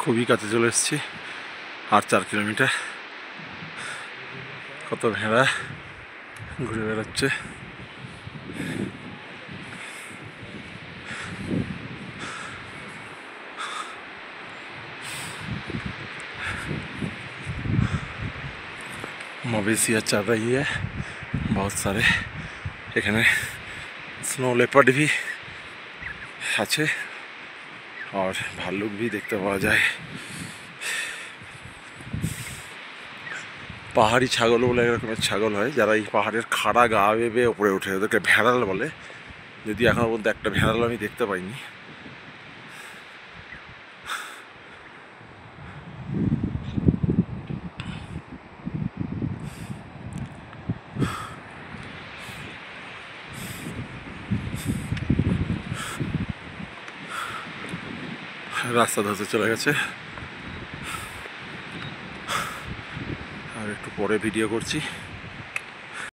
খুবই কাছে চলে এসেছি। আর 4 কিলোমিটার। কত ভেড়া ঘুরে বেড়াচ্ছে। मवेशियाँ चल रही है बहुत सारे। এখানে स्नो लेपर्ड भी আছে और भालुक भी देखते पाওয়া যায়। পাহাড়ি ছাগল বলে এক রকমের ছাগল হয়, যারা এই পাহাড়ের খাড়া গা বেয়ে উপরে ওঠে, ওদেরকে ভেড়াল বলে। যদি এখনো পর্যন্ত একটা ভেড়াল আমি দেখতে পাইনি। রাস্তা ধসে চলে গেছে। আর একটু পরে ভিডিও করছি।